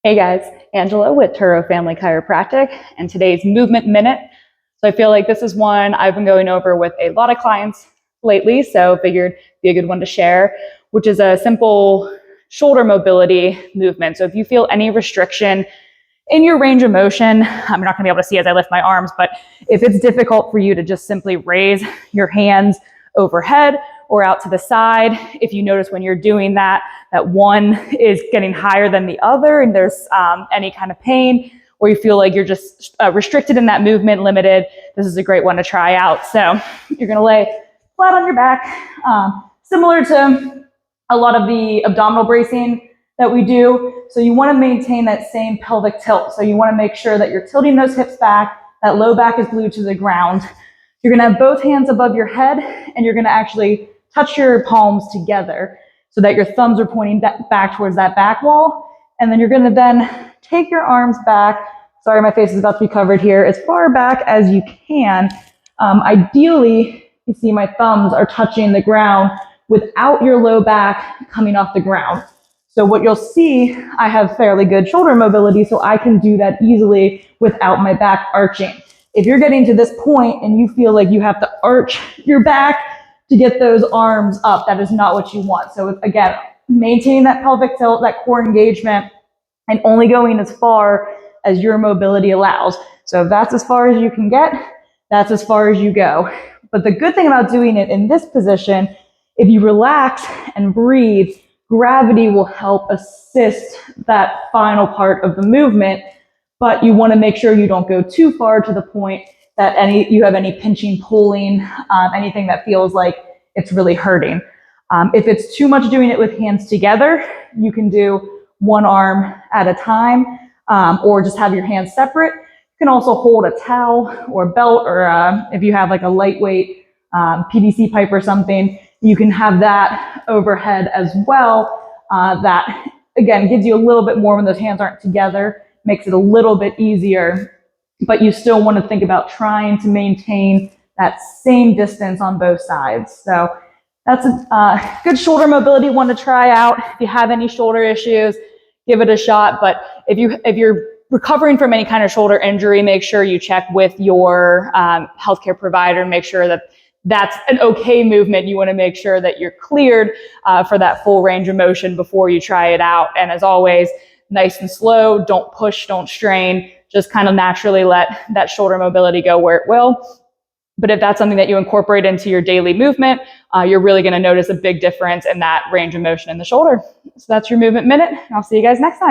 Hey guys, Angela with Turo Family Chiropractic, and today's Movement Minute. So I feel like this is one I've been going over with a lot of clients lately, so figured it'd be a good one to share, which is a simple shoulder mobility movement. So if you feel any restriction in your range of motion, I'm not gonna be able to see as I lift my arms, but if it's difficult for you to just simply raise your hands overhead or out to the side, if you notice when you're doing that one is getting higher than the other and there's any kind of pain, or you feel like you're just restricted in that movement, limited, this is a great one to try out. So you're gonna lay flat on your back, similar to a lot of the abdominal bracing that we do. So you wanna maintain that same pelvic tilt. So you wanna make sure that you're tilting those hips back, that low back is glued to the ground. You're gonna have both hands above your head, and you're gonna actually touch your palms together so that your thumbs are pointing back towards that back wall. And then you're gonna then take your arms back, sorry, my face is about to be covered here, as far back as you can. Ideally, you see my thumbs are touching the ground without your low back coming off the ground. So what you'll see, I have fairly good shoulder mobility, so I can do that easily without my back arching. If you're getting to this point and you feel like you have to arch your back to get those arms up, that is not what you want. So again, maintaining that pelvic tilt, that core engagement, and only going as far as your mobility allows. So if that's as far as you can get, that's as far as you go. But the good thing about doing it in this position, if you relax and breathe, gravity will help assist that final part of the movement, but you want to make sure you don't go too far to the point that you have any pinching, pulling, anything that feels like it's really hurting. If it's too much doing it with hands together, you can do one arm at a time, or just have your hands separate. You can also hold a towel or belt, or if you have like a lightweight PVC pipe or something, you can have that overhead as well. That, again, gives you a little bit more when those hands aren't together, makes it a little bit easier, but you still want to think about trying to maintain that same distance on both sides. So that's a good shoulder mobility one to try out. If you have any shoulder issues, give it a shot. But if you're recovering from any kind of shoulder injury, make sure you check with your healthcare provider and make sure that that's an okay movement. You want to make sure that you're cleared for that full range of motion before you try it out. And as always, nice and slow, don't push, don't strain, just kind of naturally let that shoulder mobility go where it will. But if that's something that you incorporate into your daily movement, you're really going to notice a big difference in that range of motion in the shoulder. So that's your Movement Minute. I'll see you guys next time.